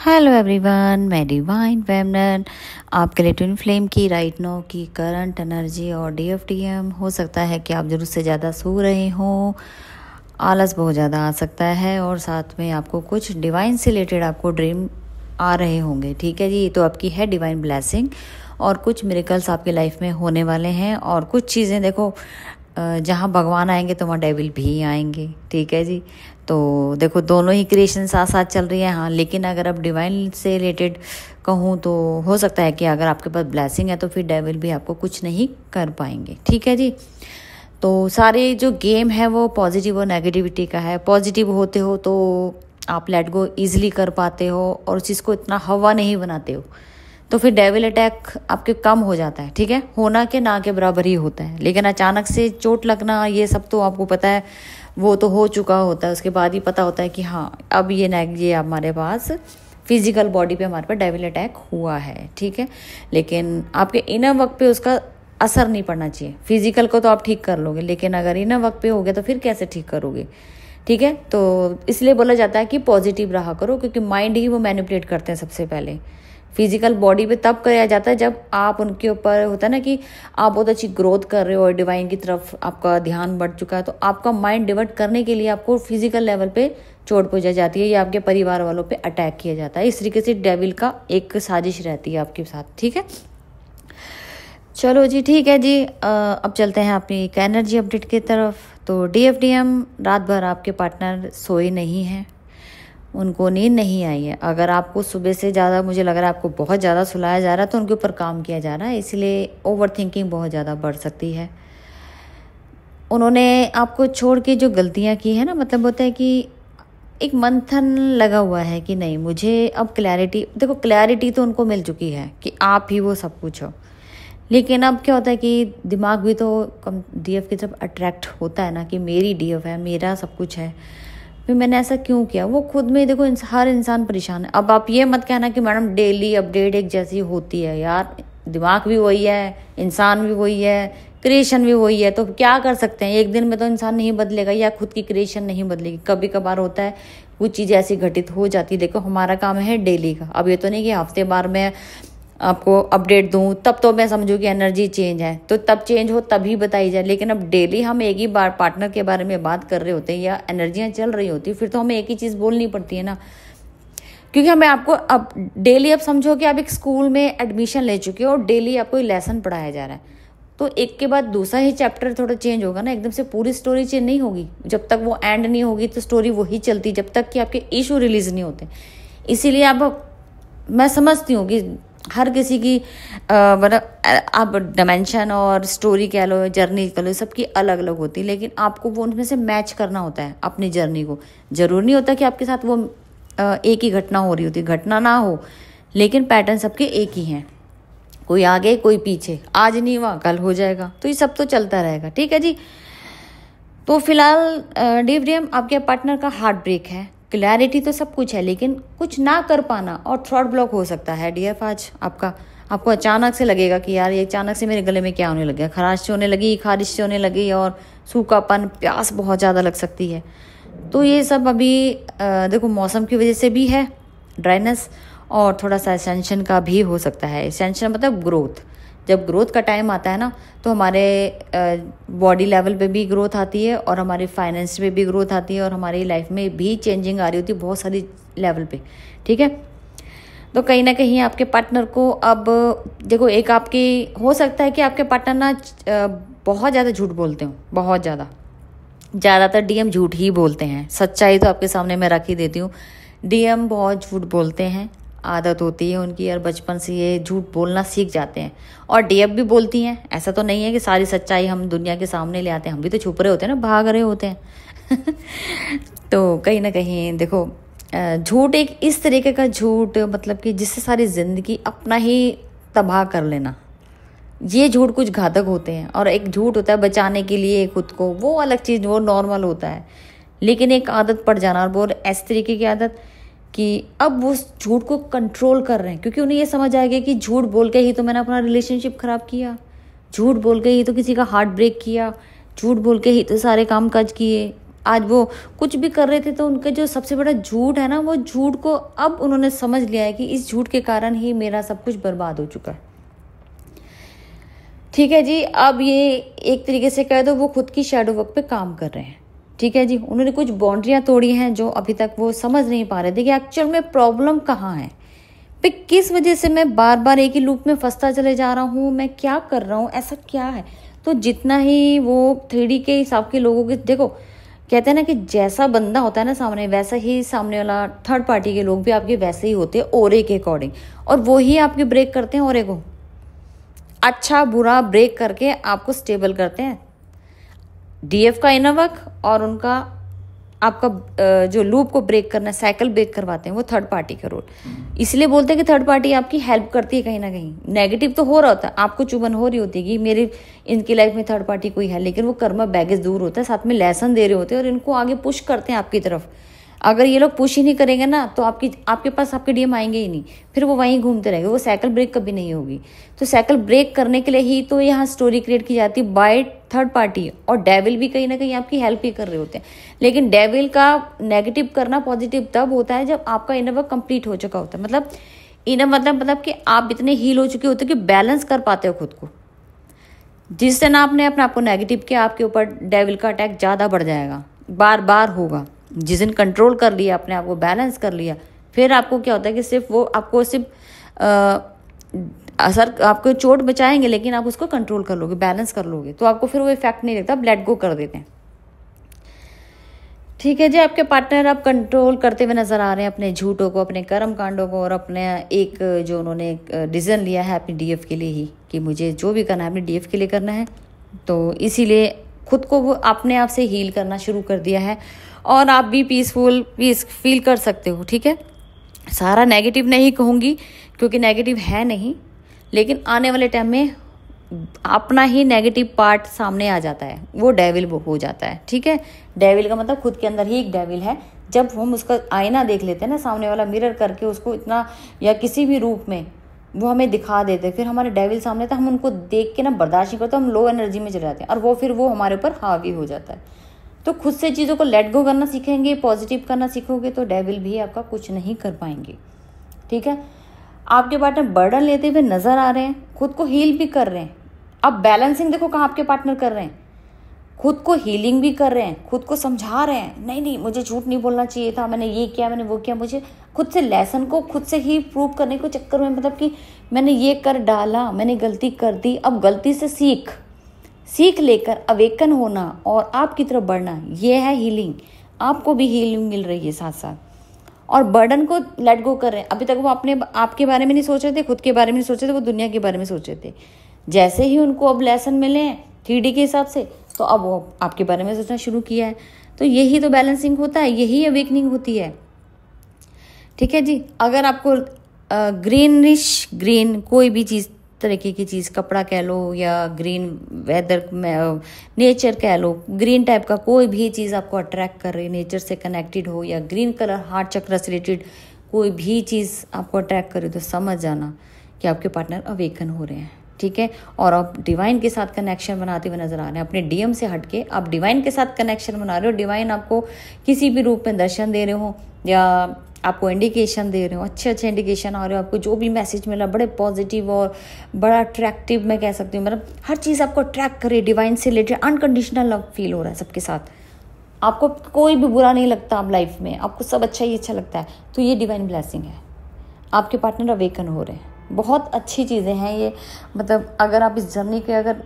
Hello everyone, मैं divine feminine आपके लिए ट्विन फ्लेम की राइट नो की करंट एनर्जी और डीएफटीएम। हो सकता है कि आप ज़रूरत से ज़्यादा सो रहे हों, आलस बहुत ज़्यादा आ सकता है और साथ में आपको कुछ डिवाइन से रिलेटेड आपको ड्रीम आ रहे होंगे। ठीक है जी, तो आपकी है डिवाइन ब्लेसिंग और कुछ मिरेकल्स आपकी लाइफ में होने वाले हैं। और कुछ चीज़ें देखो, जहाँ भगवान आएंगे तो वहाँ डेविल भी आएंगे। ठीक है जी, तो देखो दोनों ही क्रिएशन साथ साथ चल रही है। हाँ, लेकिन अगर आप डिवाइन से रिलेटेड कहूँ तो हो सकता है कि अगर आपके पास ब्लेसिंग है तो फिर डेविल भी आपको कुछ नहीं कर पाएंगे। ठीक है जी, तो सारे जो गेम है वो पॉजिटिव और नेगेटिविटी का है। पॉजिटिव होते हो तो आप लेट गो ईजिली कर पाते हो और उस चीज़ को इतना हवा नहीं बनाते हो, तो फिर डेविल अटैक आपके कम हो जाता है। ठीक है, होना के ना के बराबर ही होता है, लेकिन अचानक से चोट लगना ये सब तो आपको पता है, वो तो हो चुका होता है। उसके बाद ही पता होता है कि हाँ अब ये हमारे पास फिजिकल बॉडी पे हमारे पास डेविल अटैक हुआ है। ठीक है, लेकिन आपके इनर वक्त पे उसका असर नहीं पड़ना चाहिए। फिजिकल को तो आप ठीक कर लोगे, लेकिन अगर इनर वक्त पे हो गया तो फिर कैसे ठीक करोगे। ठीक है, तो इसलिए बोला जाता है कि पॉजिटिव रहा करो, क्योंकि माइंड ही वो मैनिपुलेट करते हैं सबसे पहले। फिजिकल बॉडी पे तब किया जाता है जब आप उनके ऊपर होता है ना कि आप बहुत अच्छी ग्रोथ कर रहे हो और डिवाइन की तरफ आपका ध्यान बढ़ चुका है, तो आपका माइंड डिवर्ट करने के लिए आपको फिजिकल लेवल पे चोट पहुंचाई जाती है या आपके परिवार वालों पे अटैक किया जाता है। इस तरीके से डेविल का एक साजिश रहती है आपके साथ। ठीक है, चलो जी, ठीक है जी, अब चलते हैं अपनी एक एनर्जी अपडेट की तरफ। तो डीएफडीएम, रात भर आपके पार्टनर सोए नहीं हैं, उनको नींद नहीं आई है। अगर आपको सुबह से ज़्यादा, मुझे लग रहा है आपको बहुत ज़्यादा सुलाया जा रहा है, तो उनके ऊपर काम किया जा रहा है, इसलिए ओवर थिंकिंग बहुत ज़्यादा बढ़ सकती है। उन्होंने आपको छोड़ के जो गलतियाँ की है ना, मतलब होता है कि एक मंथन लगा हुआ है कि नहीं मुझे अब क्लैरिटी, देखो क्लैरिटी तो उनको मिल चुकी है कि आप ही वो सब कुछ हो, लेकिन अब क्या होता है कि दिमाग भी तो कम डीएफ की तरफ अट्रैक्ट होता है ना कि मेरी डीएफ है, मेरा सब कुछ है, फिर मैंने ऐसा क्यों किया। वो खुद में देखो हर इंसान परेशान है। अब आप ये मत कहना कि मैडम डेली अपडेट एक जैसी होती है। यार दिमाग भी वही है, इंसान भी वही है, क्रिएशन भी वही है, तो क्या कर सकते हैं। एक दिन में तो इंसान नहीं बदलेगा या खुद की क्रिएशन नहीं बदलेगी। कभी कभार होता है कुछ चीज़ ऐसी घटित हो जाती है। देखो हमारा काम है डेली का, अब ये तो नहीं कि हफ्ते बार में आपको अपडेट दूं तब तो मैं समझूं कि एनर्जी चेंज है, तो तब चेंज हो तभी बताई जाए। लेकिन अब डेली हम एक ही बार पार्टनर के बारे में बात कर रहे होते हैं या एनर्जियां चल रही होती, फिर तो हमें एक ही चीज़ बोलनी पड़ती है ना, क्योंकि हमें आपको अब डेली, अब समझो कि आप एक स्कूल में एडमिशन ले चुके हो और डेली आपको लेसन पढ़ाया जा रहा है, तो एक के बाद दूसरा ही चैप्टर थोड़ा चेंज होगा ना, एकदम से पूरी स्टोरी चेंज नहीं होगी। जब तक वो एंड नहीं होगी तो स्टोरी वही चलती जब तक कि आपके इशू रिलीज नहीं होते। इसीलिए मैं समझती हूँ कि हर किसी की मतलब आप डायमेंशन और स्टोरी कह लो, जर्नी कह लो, सबकी अलग अलग होती है, लेकिन आपको वो उनमें से मैच करना होता है अपनी जर्नी को। जरूर नहीं होता कि आपके साथ वो एक ही घटना हो रही होती, घटना ना हो, लेकिन पैटर्न सबके एक ही हैं, कोई आगे कोई पीछे, आज नहीं हुआ कल हो जाएगा, तो ये सब तो चलता रहेगा। ठीक है जी, तो फिलहाल डीएफडीएम आपके पार्टनर का हार्ट ब्रेक है। क्लैरिटी तो सब कुछ है, लेकिन कुछ ना कर पाना और थ्रॉट ब्लॉक हो सकता है डीएफ आज आपको अचानक से लगेगा कि यार ये अचानक से मेरे गले में क्या होने लग गया, खराश से होने लगी, खारिश से होने लगी और सूखापन, प्यास बहुत ज़्यादा लग सकती है। तो ये सब अभी देखो मौसम की वजह से भी है, ड्राइनेस, और थोड़ा सा एसेंशन का भी हो सकता है। एसेंशन मतलब ग्रोथ, जब ग्रोथ का टाइम आता है ना तो हमारे बॉडी लेवल पे भी ग्रोथ आती है और हमारे फाइनेंस में भी ग्रोथ आती है और हमारी लाइफ में भी चेंजिंग आ रही होती है बहुत सारी लेवल पे। ठीक है, तो कहीं ना कहीं आपके पार्टनर को अब देखो, एक आपकी हो सकता है कि आपके पार्टनर ना बहुत ज़्यादा झूठ बोलते हो, बहुत ज़्यादातर डीएम झूठ ही बोलते हैं। सच्चाई तो आपके सामने मैं रख ही देती हूँ, डीएम बहुत झूठ बोलते हैं, आदत होती है उनकी, और बचपन से ये झूठ बोलना सीख जाते हैं। और डीएफ भी बोलती हैं, ऐसा तो नहीं है कि सारी सच्चाई हम दुनिया के सामने ले आते हैं, हम भी तो छुप रहे होते हैं ना, भाग रहे होते हैं तो कहीं ना कहीं देखो झूठ एक इस तरीके का झूठ, मतलब कि जिससे सारी जिंदगी अपना ही तबाह कर लेना, ये झूठ कुछ घातक होते हैं। और एक झूठ होता है बचाने के लिए खुद को, वो अलग चीज़, वो नॉर्मल होता है। लेकिन एक आदत पड़ जाना, और वो इस तरीके की आदत कि अब वो झूठ को कंट्रोल कर रहे हैं, क्योंकि उन्हें ये समझ आ गया कि झूठ बोल के ही तो मैंने अपना रिलेशनशिप खराब किया, झूठ बोल के ही तो किसी का हार्ट ब्रेक किया, झूठ बोल के ही तो सारे काम काज किए, आज वो कुछ भी कर रहे थे तो उनका जो सबसे बड़ा झूठ है ना, वो झूठ को अब उन्होंने समझ लिया है कि इस झूठ के कारण ही मेरा सब कुछ बर्बाद हो चुका है। ठीक है जी, अब ये एक तरीके से कह दो वो खुद की शैडो वर्क पे काम कर रहे हैं। ठीक है जी, उन्होंने कुछ बाउंड्रियां तोड़ी हैं जो अभी तक वो समझ नहीं पा रहे थे कि एक्चुअल में प्रॉब्लम कहाँ है, पे किस वजह से मैं बार बार एक ही लूप में फंसता चले जा रहा हूँ, मैं क्या कर रहा हूँ, ऐसा क्या है। तो जितना ही वो 3D के हिसाब के लोगों के, देखो कहते हैं ना कि जैसा बंदा होता है ना सामने, वैसा ही सामने वाला थर्ड पार्टी के लोग भी आपके वैसे ही होते हैं ओरे के अकॉर्डिंग, और वो ही आपके ब्रेक करते हैं ओरे को, अच्छा बुरा ब्रेक करके आपको स्टेबल करते हैं। डीएफ का इनर वर्क और उनका आपका जो लूप को ब्रेक करना, साइकिल ब्रेक करवाते हैं, वो थर्ड पार्टी का रोल। इसलिए बोलते हैं कि थर्ड पार्टी आपकी हेल्प करती है कहीं ना कहीं। नेगेटिव तो हो रहा होता है, आपको चुभन हो रही होती है कि मेरी इनकी लाइफ में थर्ड पार्टी कोई है, लेकिन वो कर्मा बैगेज दूर होता है, साथ में लेसन दे रहे होते हैं और इनको आगे पुश करते हैं आपकी तरफ। अगर ये लोग पुश ही नहीं करेंगे ना तो आपके पास आपके डीएम आएंगे ही नहीं, फिर वो वहीं घूमते रहेंगे, वो साइकिल ब्रेक कभी नहीं होगी। तो साइकिल ब्रेक करने के लिए ही तो यहाँ स्टोरी क्रिएट की जाती है बाय थर्ड पार्टी, और डेविल भी कहीं ना कहीं आपकी हेल्प ही कर रहे होते हैं। लेकिन डेविल का नेगेटिव करना पॉजिटिव तब होता है जब आपका इनर वर्क कंप्लीट हो चुका होता है। मतलब इनर मतलब कि आप इतने हील हो चुके होते हो कि बैलेंस कर पाते हो खुद को। जिस दिन आपने अपने आपको नेगेटिव किया, आपके ऊपर डेविल का अटैक ज़्यादा बढ़ जाएगा, बार बार होगा। जिस दिन कंट्रोल कर लिया, अपने आप को बैलेंस कर लिया, फिर आपको क्या होता है कि सिर्फ वो आपको सिर्फ असर, आपको चोट बचाएंगे, लेकिन आप उसको कंट्रोल कर लोगे, बैलेंस कर लोगे, तो आपको फिर वो इफेक्ट नहीं लगता, आप लेट गो कर देते हैं। ठीक है जी, आपके पार्टनर आप कंट्रोल करते हुए नजर आ रहे हैं अपने झूठों को, अपने कर्म कांडों को, और अपने एक जो उन्होंने डिसीजन लिया है अपनी डीएफ के लिए ही कि मुझे जो भी करना है अपनी डीएफ के लिए करना है। तो इसीलिए खुद को वो अपने आप से हील करना शुरू कर दिया है, और आप भी पीस फील कर सकते हो। ठीक है, सारा नेगेटिव नहीं कहूँगी क्योंकि नेगेटिव है नहीं, लेकिन आने वाले टाइम में अपना ही नेगेटिव पार्ट सामने आ जाता है, वो डेविल हो जाता है। ठीक है, डेविल का मतलब खुद के अंदर ही एक डेविल है। जब हम उसका आईना देख लेते हैं ना, सामने वाला मिरर करके उसको इतना, या किसी भी रूप में वो हमें दिखा देते, फिर हमारे डेविल सामने था, हम उनको देख के ना बर्दाश्त नहीं करते, हम लो एनर्जी में चले जाते हैं, और वो फिर वो हमारे ऊपर हावी हो जाता है। तो खुद से चीज़ों को लेट गो करना सीखेंगे, पॉजिटिव करना सीखोगे, तो डेविल भी आपका कुछ नहीं कर पाएंगे। ठीक है, आपके पार्टनर बर्डन लेते हुए नजर आ रहे हैं, खुद को हील भी कर रहे हैं। अब बैलेंसिंग देखो कहाँ आपके पार्टनर कर रहे हैं, खुद को हीलिंग भी कर रहे हैं, खुद को समझा रहे हैं, नहीं नहीं मुझे झूठ नहीं बोलना चाहिए था, मैंने ये किया, मैंने वो किया, मुझे खुद से लेसन को खुद से ही प्रूव करने को चक्कर में, मतलब कि मैंने ये कर डाला, मैंने गलती कर दी, अब गलती से सीख लेकर अवेकन होना और आपकी तरफ बढ़ना, ये है हीलिंग। आपको भी हीलिंग मिल रही है साथ साथ, और बर्डन को लेट गो कर रहे हैं। अभी तक वो अपने आपके बारे में नहीं सोच रहे थे, खुद के बारे में नहीं सोच रहे थे, वो दुनिया के बारे में सोच रहे थे। जैसे ही उनको अब लेसन मिले हैं 3D के हिसाब से, तो अब वो आपके बारे में सोचना शुरू किया है। तो यही तो बैलेंसिंग होता है, यही अवेकनिंग होती है। ठीक है जी, अगर आपको ग्रीन कोई भी चीज़, तरीके की चीज़, कपड़ा कह लो या ग्रीन वेदर में नेचर कह लो, ग्रीन टाइप का कोई भी चीज़ आपको अट्रैक्ट कर रही है, नेचर से कनेक्टेड हो, या ग्रीन कलर हार्ट चक्र से रिलेटेड कोई भी चीज़ आपको अट्रैक्ट करे, तो समझ जाना कि आपके पार्टनर अवेकन हो रहे हैं। ठीक है, और आप डिवाइन के साथ कनेक्शन बनाते हुए नजर आ रहे हैं। अपने डीएम से हटके आप डिवाइन के साथ कनेक्शन बना रहे हो। डिवाइन आपको किसी भी रूप में दर्शन दे रहे हो या आपको इंडिकेशन दे रहे हो, अच्छे इंडिकेशन आ रहे हो, आपको जो भी मैसेज मिला बड़े पॉजिटिव और बड़ा अट्रैक्टिव मैं कह सकती हूँ, मतलब हर चीज़ आपको अट्रैक्ट करे, डिवाइन से रिलेटेड अनकंडीशनल लव फील हो रहा है सबके साथ, आपको कोई भी बुरा नहीं लगता आप लाइफ में, आपको सब अच्छा ही अच्छा लगता है, तो ये डिवाइन ब्लेसिंग है। आपके पार्टनर अवेकन हो रहे हैं, बहुत अच्छी चीज़ें हैं ये। मतलब अगर आप इस जर्नी के अगर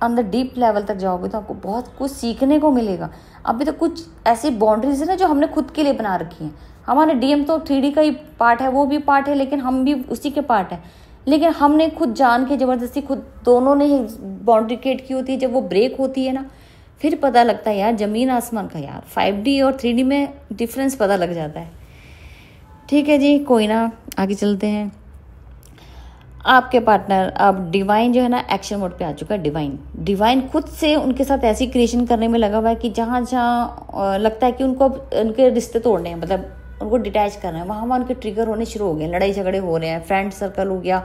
अंदर डीप लेवल तक जाओगे तो आपको बहुत कुछ सीखने को मिलेगा। अभी तो कुछ ऐसी बाउंड्रीज है ना जो हमने खुद के लिए बना रखी हैं। हमारे डीएम तो 3D का ही पार्ट है, वो भी पार्ट है, लेकिन हम भी उसी के पार्ट है। लेकिन हमने खुद जान के ज़बरदस्ती खुद दोनों ने ही बाउंड्री क्रिएट की होती है। जब वो ब्रेक होती है ना, फिर पता लगता है यार ज़मीन आसमान का, यार 5D और 3D में डिफरेंस पता लग जाता है। ठीक है जी, कोई ना, आगे चलते हैं। आपके पार्टनर अब डिवाइन जो है ना एक्शन मोड पे आ चुका है। डिवाइन खुद से उनके साथ ऐसी क्रिएशन करने में लगा हुआ है कि जहाँ जहाँ लगता है कि उनको अब उनके रिश्ते तोड़ने हैं, मतलब उनको डिटैच करना है, वहाँ उनके ट्रिगर होने शुरू हो गए, लड़ाई झगड़े हो रहे हैं, फ्रेंड सर्कल हो गया,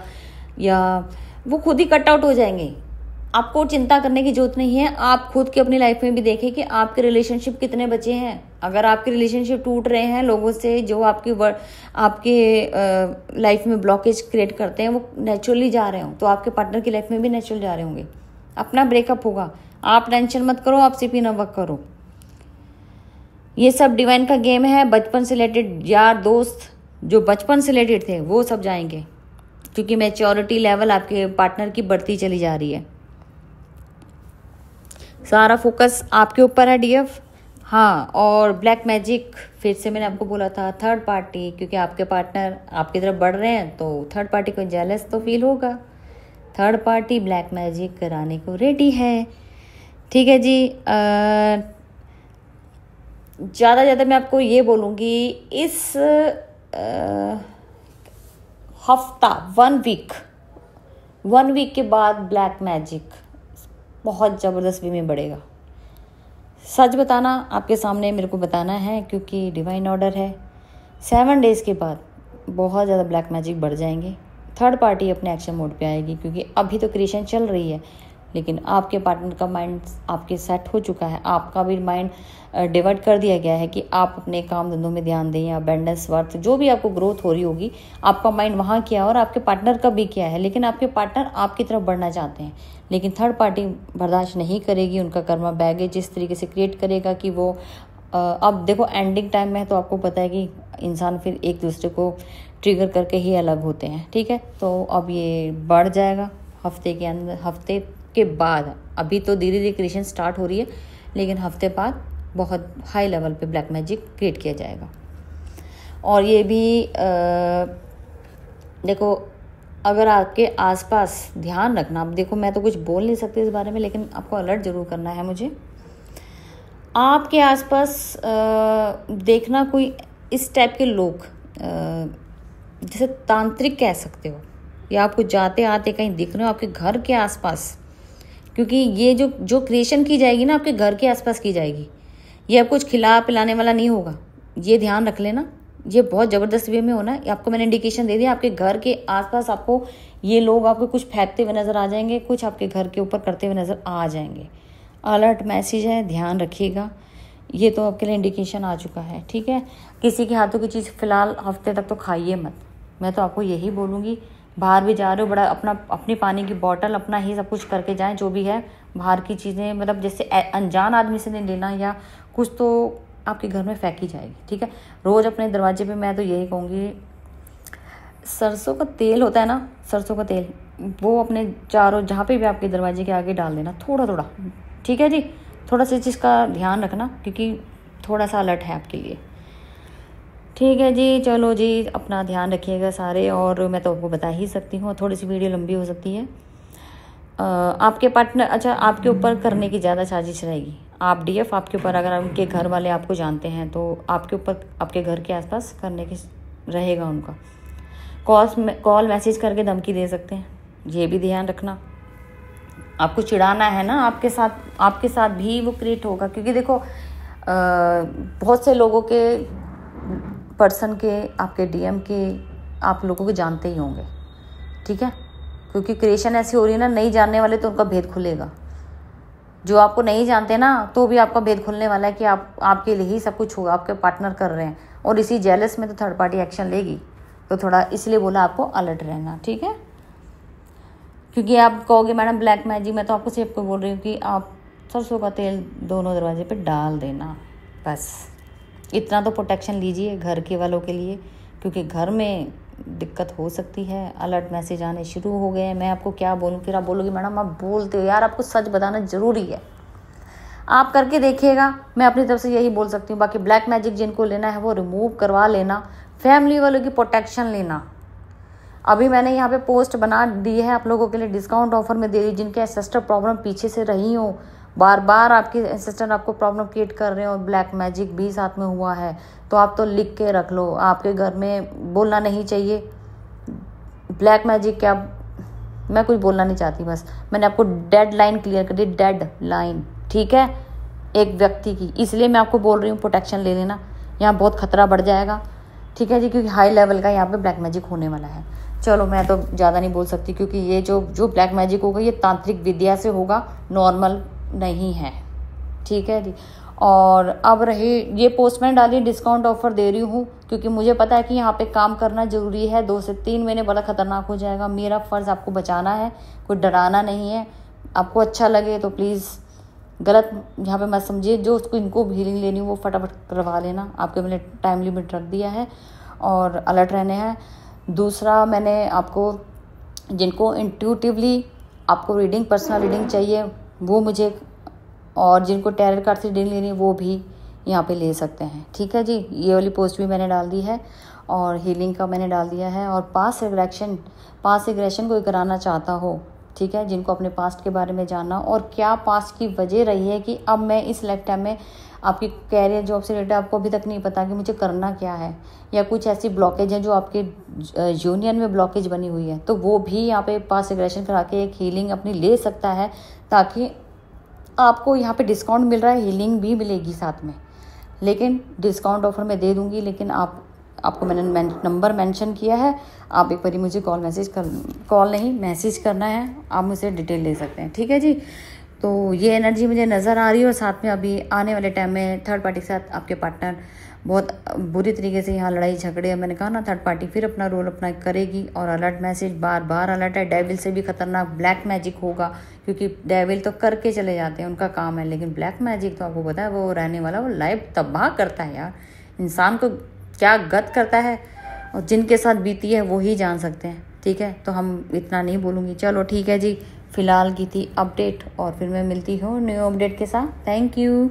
या वो खुद ही कट आउट हो जाएंगे। आपको चिंता करने की जरूरत नहीं है। आप खुद की अपनी लाइफ में भी देखें कि आपके रिलेशनशिप कितने बचे हैं। अगर आपके रिलेशनशिप टूट रहे हैं लोगों से जो आपके लाइफ में ब्लॉकेज क्रिएट करते हैं, वो नेचुरली जा रहे हो, तो आपके पार्टनर की लाइफ में भी नेचुरल जा रहे होंगे। अपना ब्रेकअप होगा, आप टेंशन मत करो, आप सिर्फ इनर वर्क करो। ये सब डिवाइन का गेम है। बचपन से रिलेटेड यार दोस्त जो बचपन से रिलेटेड थे वो सब जाएंगे, क्योंकि मैच्योरिटी लेवल आपके पार्टनर की बढ़ती चली जा रही है। सारा फोकस आपके ऊपर है डीएफ। हाँ, और ब्लैक मैजिक फिर से मैंने आपको बोला था, थर्ड पार्टी, क्योंकि आपके पार्टनर आपकी तरफ बढ़ रहे हैं तो थर्ड पार्टी को जेलस तो फील होगा। थर्ड पार्टी ब्लैक मैजिक कराने को रेडी है। ठीक है जी। ज़्यादा मैं आपको ये बोलूँगी, इस हफ्ता 1 वीक के बाद ब्लैक मैजिक बहुत ज़बरदस्त वे में बढ़ेगा। सच बताना आपके सामने मेरे को बताना है, क्योंकि डिवाइन ऑर्डर है। 7 डेज़ के बाद बहुत ज़्यादा ब्लैक मैजिक बढ़ जाएंगे। थर्ड पार्टी अपने एक्शन मोड पे आएगी, क्योंकि अभी तो क्रिएशन चल रही है, लेकिन आपके पार्टनर का माइंड आपके सेट हो चुका है। आपका भी माइंड डिवर्ट कर दिया गया है कि आप अपने काम धंधों में ध्यान दें, या अबेंडेंस वर्थ जो भी आपको ग्रोथ हो रही होगी, आपका माइंड वहाँ किया और आपके पार्टनर का भी किया है। लेकिन आपके पार्टनर आपकी तरफ बढ़ना चाहते हैं, लेकिन थर्ड पार्टी बर्दाश्त नहीं करेगी। उनका कर्मा बैगेज इस तरीके से क्रिएट करेगा कि वो अब देखो एंडिंग टाइम में है, तो आपको पता है कि इंसान फिर एक दूसरे को ट्रिगर करके ही अलग होते हैं। ठीक है, तो अब ये बढ़ जाएगा हफ्ते के बाद। अभी तो धीरे धीरे क्रिएशन स्टार्ट हो रही है, लेकिन हफ्ते बाद बहुत हाई लेवल पे ब्लैक मैजिक क्रिएट किया जाएगा। और ये भी देखो, अगर आपके आसपास ध्यान रखना, अब देखो मैं तो कुछ बोल नहीं सकती इस बारे में, लेकिन आपको अलर्ट ज़रूर करना है मुझे। आपके आसपास देखना कोई इस टाइप के लोग, जैसे तांत्रिक कह सकते हो, या आपको जाते आते कहीं दिख रहे हो आपके घर के आसपास, क्योंकि ये जो क्रिएशन की जाएगी ना आपके घर के आसपास की जाएगी। ये आप कुछ खिला पिलाने वाला नहीं होगा, ये ध्यान रख लेना। ये बहुत ज़बरदस्त वे में होना है। आपको मैंने इंडिकेशन दे दिया, आपके घर के आसपास आपको ये लोग आपको कुछ फेंकते हुए नज़र आ जाएंगे, कुछ आपके घर के ऊपर करते हुए नज़र आ जाएंगे। अलर्ट मैसेज है, ध्यान रखिएगा। ये तो आपके लिए इंडिकेशन आ चुका है। ठीक है, किसी के हाथों की चीज़ फ़िलहाल हफ्ते तक तो खाइए मत। मैं तो आपको यही बोलूँगी, बाहर भी जा रहे हो, बड़ा अपनी पानी की बोतल अपना ही सब कुछ करके जाएं। जो भी है बाहर की चीज़ें, मतलब जैसे अनजान आदमी से नहीं लेना, या कुछ तो आपके घर में फेंकी जाएगी। ठीक है, रोज़ अपने दरवाजे पे मैं तो यही कहूँगी, सरसों का तेल होता है ना, सरसों का तेल, वो अपने चारों जहाँ पे भी आपके दरवाजे के आगे डाल देना, थोड़ा थोड़ा। ठीक है जी, थोड़ा सा चीज़ का ध्यान रखना, क्योंकि थोड़ा सा अलर्ट है आपके लिए। ठीक है जी, चलो जी, अपना ध्यान रखिएगा सारे। और मैं तो आपको बता ही सकती हूँ, थोड़ी सी वीडियो लंबी हो सकती है। आपके पार्टनर, अच्छा, आपके ऊपर करने की ज़्यादा साजिश रहेगी। आप डीएफ आपके ऊपर, अगर उनके घर वाले आपको जानते हैं तो आपके ऊपर, आपके घर के आसपास करने की रहेगा उनका। कॉल मैसेज करके धमकी दे सकते हैं, ये भी ध्यान रखना। आपको चिढ़ाना है ना, आपके साथ भी वो क्रिएट होगा, क्योंकि देखो बहुत से लोगों के पर्सन के, आपके डीएम के, आप लोगों को जानते ही होंगे। ठीक है, क्योंकि क्रिएशन ऐसी हो रही है ना, नहीं जानने वाले तो उनका भेद खुलेगा। जो आपको नहीं जानते ना, तो भी आपका भेद खुलने वाला है कि आपके लिए ही सब कुछ होगा, आपके पार्टनर कर रहे हैं। और इसी जेलस में तो थर्ड पार्टी एक्शन लेगी, तो थोड़ा इसलिए बोला आपको अलर्ट रहना। ठीक है, क्योंकि आप कहोगे मैडम ब्लैक मैजिक, मैं तो आपको सिर्फ को बोल रही हूँ कि आप सरसों का तेल दोनों दरवाजे पे डाल देना, बस इतना तो प्रोटेक्शन लीजिए घर के वालों के लिए, क्योंकि घर में दिक्कत हो सकती है। अलर्ट मैसेज आने शुरू हो गए हैं। मैं आपको क्या बोलूँ, फिर आप बोलोगे मैडम आप बोलते हो। यार, आपको सच बताना ज़रूरी है, आप करके देखिएगा। मैं अपनी तरफ से यही बोल सकती हूँ। बाकी ब्लैक मैजिक जिनको लेना है वो रिमूव करवा लेना, फैमिली वालों की प्रोटेक्शन लेना। अभी मैंने यहाँ पे पोस्ट बना दी है आप लोगों के लिए, डिस्काउंट ऑफर में दे दी। जिनके एंसेस्टर प्रॉब्लम पीछे से रही हो, बार बार आपके एंसेस्टर आपको प्रॉब्लम क्रिएट कर रहे हो, ब्लैक मैजिक भी साथ में हुआ है, तो आप तो लिख के रख लो। आपके घर में बोलना नहीं चाहिए ब्लैक मैजिक क्या, मैं कुछ बोलना नहीं चाहती, बस मैंने आपको डेड लाइन क्लियर कर दी, डेड लाइन। ठीक है, एक व्यक्ति की, इसलिए मैं आपको बोल रही हूँ प्रोटेक्शन ले लेना, यहाँ बहुत खतरा बढ़ जाएगा। ठीक है जी, क्योंकि हाई लेवल का यहाँ पे ब्लैक मैजिक होने वाला है। चलो मैं तो ज़्यादा नहीं बोल सकती, क्योंकि ये जो ब्लैक मैजिक होगा ये तांत्रिक विद्या से होगा, नॉर्मल नहीं है। ठीक है जी। और अब रही ये पोस्ट मैंने डाली, डिस्काउंट ऑफर दे रही हूँ, क्योंकि मुझे पता है कि यहाँ पे काम करना ज़रूरी है। 2 से 3 महीने बड़ा ख़तरनाक हो जाएगा। मेरा फ़र्ज़ आपको बचाना है, कोई डराना नहीं है। आपको अच्छा लगे तो प्लीज़ गलत यहाँ पे मत समझिए। जो उसको इनको हीलिंग लेनी हो वो फटाफट करवा लेना। आपके मैंने टाइम लिमिट रख दिया है और अलर्ट रहने हैं। दूसरा, मैंने आपको जिनको इंट्यूटिवली आपको रीडिंग, पर्सनल रीडिंग चाहिए वो मुझे, और जिनको टैरर कार्ड से रीडिंग लेनी है वो भी यहाँ पे ले सकते हैं। ठीक है जी। ये वाली पोस्ट भी मैंने डाल दी है और हीलिंग का मैंने डाल दिया है। और पास्ट रिग्रेशन कोई कराना चाहता हो, ठीक है, जिनको अपने पास्ट के बारे में जानना और क्या पास्ट की वजह रही है कि अब मैं इस लाइफ टाइम में आपकी कैरियर जॉब से रिलेटेड आपको अभी तक नहीं पता कि मुझे करना क्या है, या कुछ ऐसी ब्लॉकेज है जो आपके यूनियन में ब्लॉकेज बनी हुई है, तो वो भी यहाँ पे पास्ट रिग्रेशन करा के एक हीलिंग अपनी ले सकता है, ताकि आपको यहाँ पे डिस्काउंट मिल रहा है, हीलिंग भी मिलेगी साथ में। लेकिन डिस्काउंट ऑफर मैं दे दूँगी, लेकिन आपको मैंने नंबर मेंशन किया है। आप एक बारी मुझे मैसेज करना है, आप मुझसे डिटेल ले सकते हैं। ठीक है जी। तो ये एनर्जी मुझे नज़र आ रही है, और साथ में अभी आने वाले टाइम में थर्ड पार्टी के साथ आपके पार्टनर बहुत बुरी तरीके से यहाँ लड़ाई झगड़े, मैंने कहा ना, थर्ड पार्टी फिर अपना रोल अपना करेगी। और अलर्ट मैसेज बार बार अलर्ट है। डेविल से भी खतरनाक ब्लैक मैजिक होगा, क्योंकि डेविल तो करके चले जाते हैं, उनका काम है, लेकिन ब्लैक मैजिक तो आपको पता है वो रहने वाला, वो लाइफ तबाह करता है यार, इंसान को क्या गत करता है, और जिनके साथ बीती है वो ही जान सकते हैं। ठीक है, तो हम इतना नहीं बोलूँगी। चलो ठीक है जी, फ़िलहाल की थी अपडेट, और फिर मैं मिलती हूँ न्यू अपडेट के साथ। Thank you.